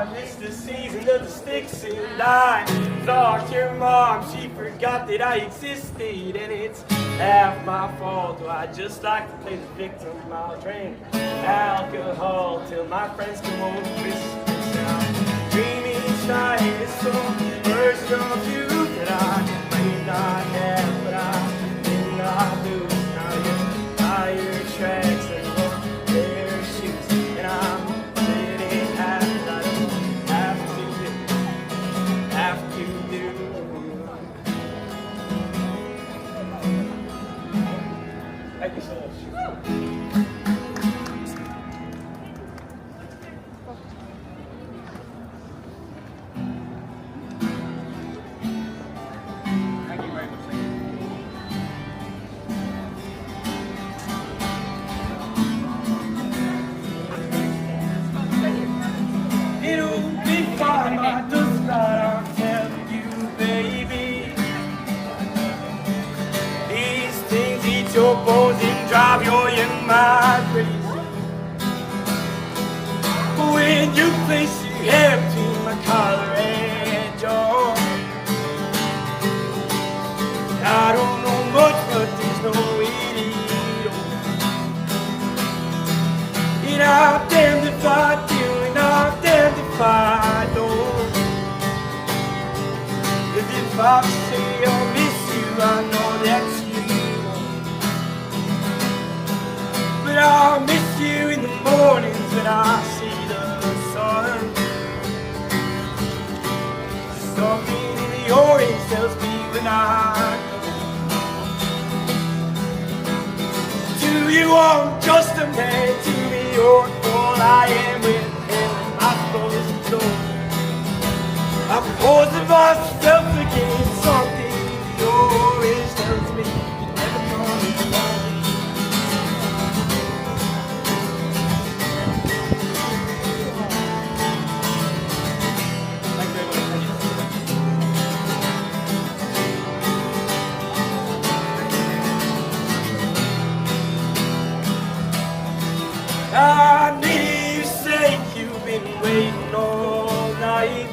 on, it's the season of the sticks, and I thought your mom, she forgot that I existed, and it's half my fault. Do I just like to play the victim? I'll drink alcohol till my friends come home for Christmas, and I'm dreaming each night is some version of you that I may not have, but I did not lose. Now you're tire tracks and your bare shoes, and I'm sitting half that I don't have to do. Thank you so much. Your bones and drive your young mind crazy. But when you place your hair between my collar and jaw, I don't know much, but there's no idiot. And I'm damned if I do, and I'm damned if I don't. But if I say I miss you, I know that's you. But I'll miss you in the mornings when I see the sun. Something in the orange tells me when I go. To you I'm just a man, to me you're all I am. With hell am I supposed to go? I'm posing myself against something in the orange tells me you never come along. I need you say you've been waiting all night.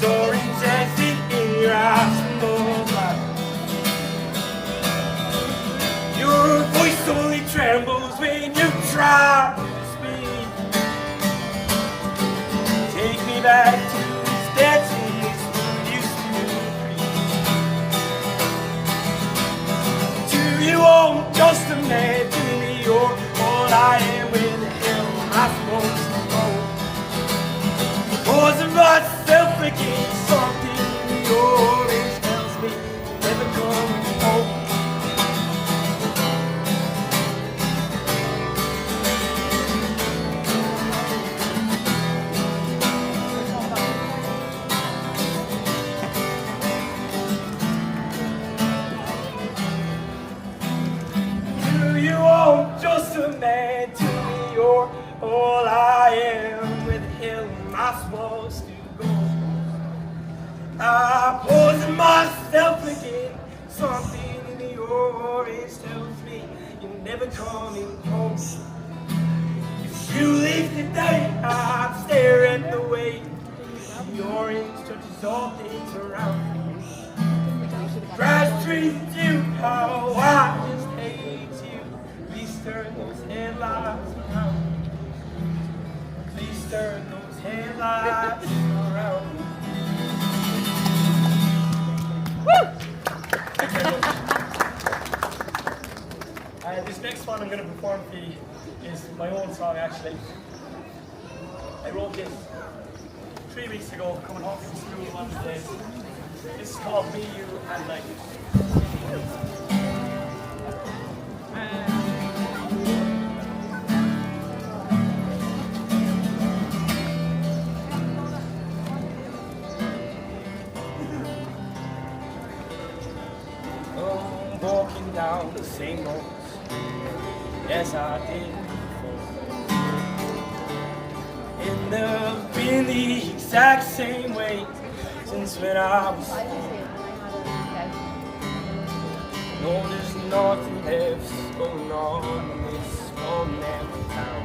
Sorry, dancing in your eyes no light. Your voice only trembles when you try to speak. Take me back to these dances we used to be. To you I'm just a man, to me you're all I am. Where the hell am I supposed to go? Causing myself against something in the orange tells me you're never coming home. Just a man, to me you're all I am. Where the hell am I supposed to go? I poison myself again. Something in the orange tells me you're never coming home. If you leave today, I'd stare at the way the orange touches all things around me. Grass treats you how I just hate you. Please turn those headlights around. Please turn those headlights around. This next one I'm going to perform for you is my own song actually. I wrote this 3 weeks ago, coming home from school one of the days. This is called Me, You, and Like. Walking down the same roads as I did before, and they've been the exact same way since when I was born. No, there's nothing else going on in this small town.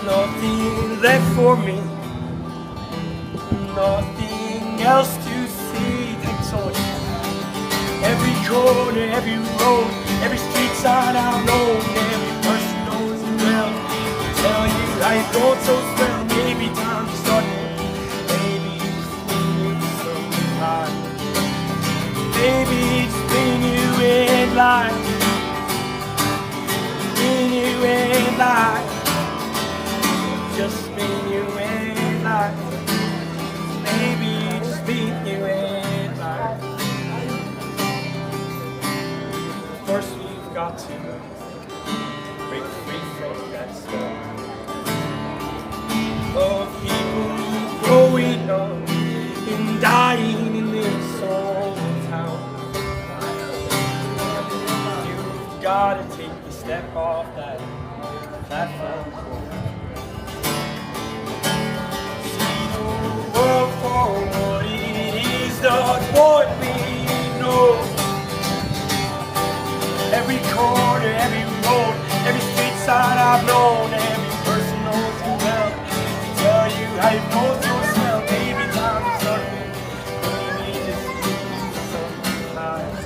nothing left for me, nothing else to see. Thanks so much. Every corner, every road, every street sign I've known, every person knows it well. Tell you how you're going so swell. Maybe time to start. Maybe just being you sometime. Maybe just being you in life. Being you in life. Just being you in life. Maybe just being you in life. First we've got to break free from that spell of people growing up and dying in this old town. You've got to take a step off that platform. See the world for what it is, not what we know. Every corner, every road, every street sign I've known, every person knows you well. Tell you how you know yourself. Maybe time to start. Maybe just being you sometimes.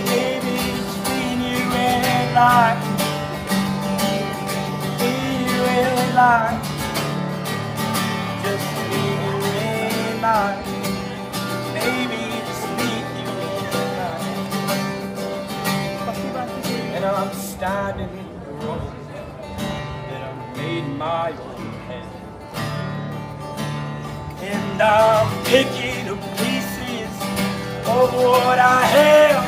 Maybe just being you in life. Being you in life. Just being you in life. Maybe just being you in life. And I'm standing in the road that I made in my own head. And I'm picking up pieces of what I have.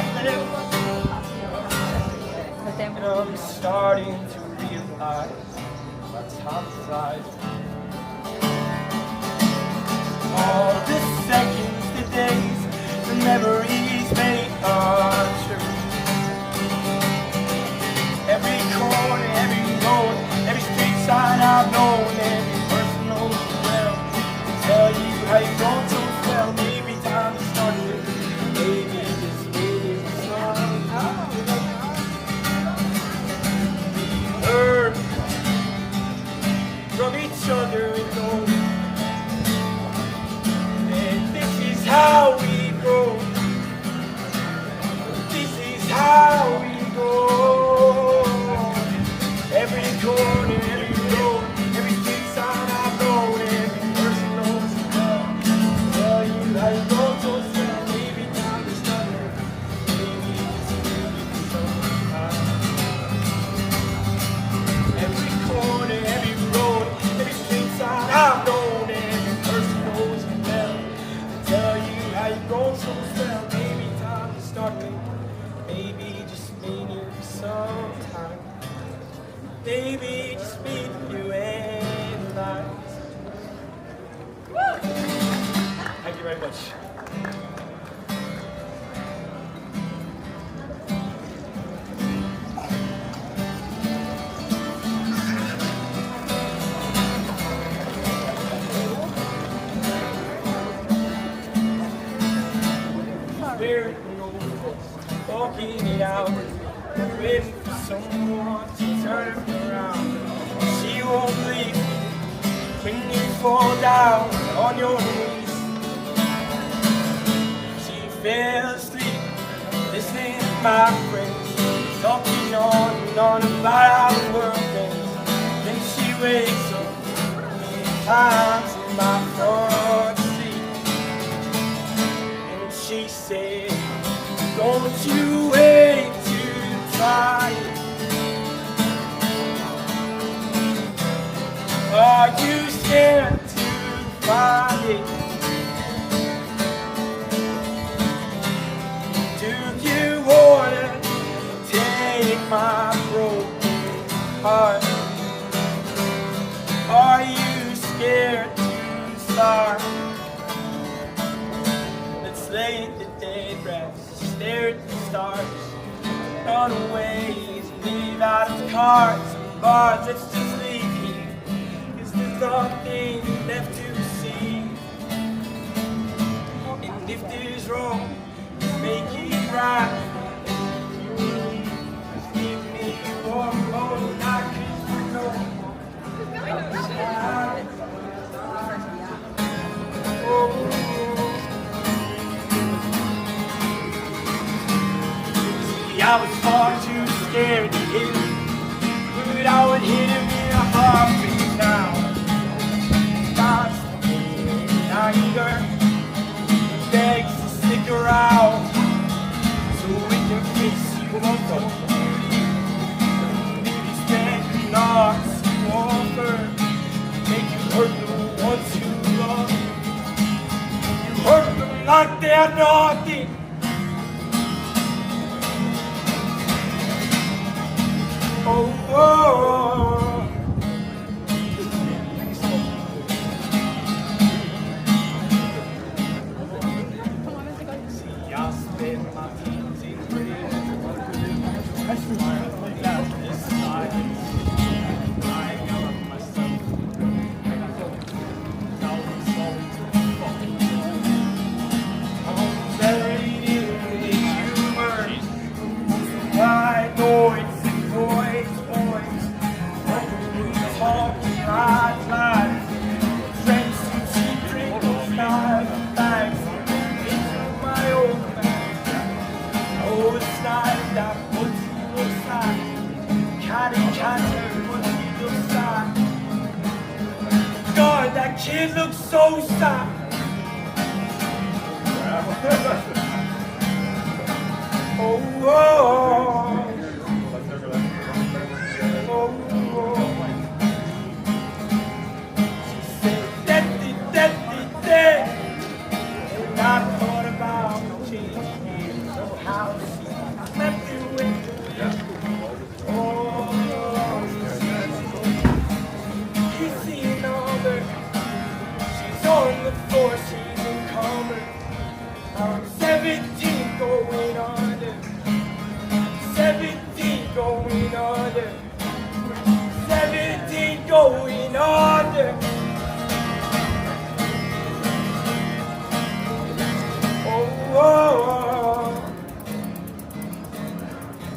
And I'm starting to realize my time flies. All the seconds, the days, the memories made untrue. Every corner, every road, every street sign I've known, every person knows you well. Tell you how you're going so well. Maybe time to start it. Maybe just maybe sometime. We learn from each other and know that this is how we grow. This is how we go. Every corner, every road, every street sign I've known, every person knows it well. Tell you how you go so well. Maybe time to start. Maybe just maybe sometime. Every corner, every road, every street sign I've known, every person knows it well. Tell you how you go so well. Maybe time to start. Maybe just mean you sometime. Maybe just meet you in life. Thank you very much. Spirit knows, walking it out, waiting for someone to turn around. She won't leave when you fall down on your knees. She fell asleep listening to my friends talking on and on about how the world ends. Then she wakes up 3 times in my front seat, and she said, don't you wait to try it. Are you scared to find it? Do you wanna take my broken heart? Are you scared to start? Let's lay the dead rest, stare at the stars, run away, leave out of cars and bars. Let's just leave here, 'cause there's nothing left to see. And if there's wrong, make it right. Just give me one more night, 'cause you know I was far too scared to hit him, but I would hit him in a heartbeat now. God's anger begs to stick around so we can fix you up. Maybe spend knocks you offer, make you hurt the ones you love. You hurt them like they're nothing. Oh, oh, see, I spend my teens in prison. Without this silence, I love myself. Now it's always fucking I'm buried in the humor. Why noise? Boys, talking lies, friends who see drink those bags into my own bag. Oh, it's not that what you inside, catty, what you inside. God, that kid looks so sad. Oh, oh. And I thought about changing how she left you with you see another. She's on the floor, she's in coma. I'm 17 going under. 17 going under. 17 going under. Oh, oh,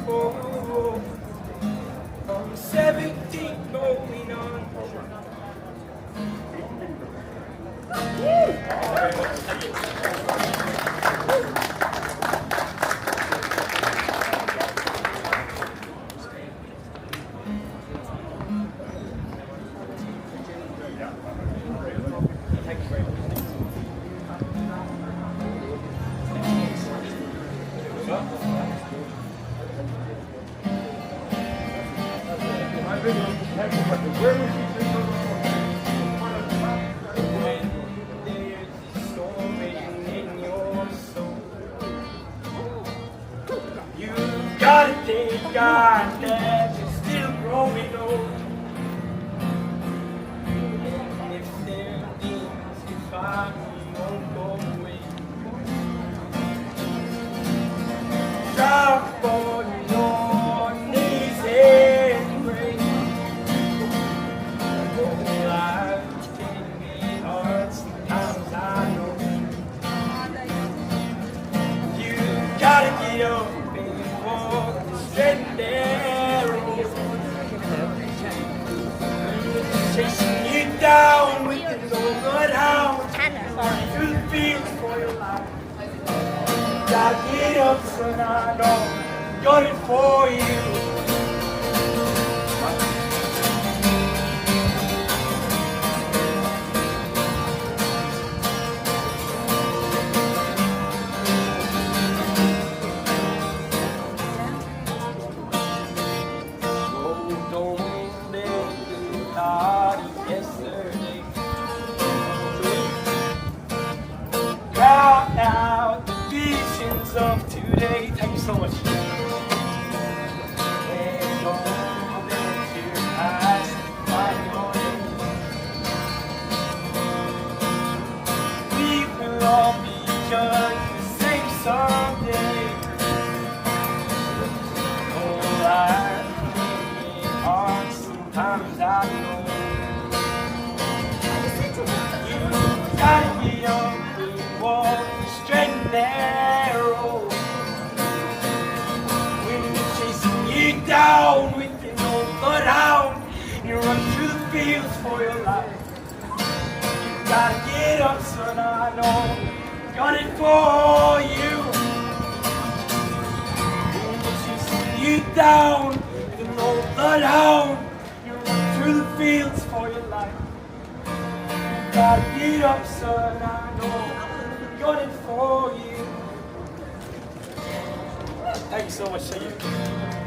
oh, oh, oh. I'm 17 going under. Gotta thank God that you're still growing old. And if there are things you find, you won't go away. Drop on your knees and pray. Life can be hard sometimes, I know. You gotta get up. Chasing you down with the old bloodhound through the fields for your life. Gotta get up, son, I know, got it for you. Out the visions of today. Thank you so much. And all that you past by your name. We will all be judged the same someday. Oh, life can be hard sometimes, I know. You gotta get up. Walk straight and narrow. When you're chasing you down with an old bloodhound, you run through the fields for your life. You gotta get up, son, I know, got it for you. When you're you down with an old bloodhound. You run through the fields for your life. You gotta get up, son, I know I'm gunning for you. Thank you so much, Shaggy.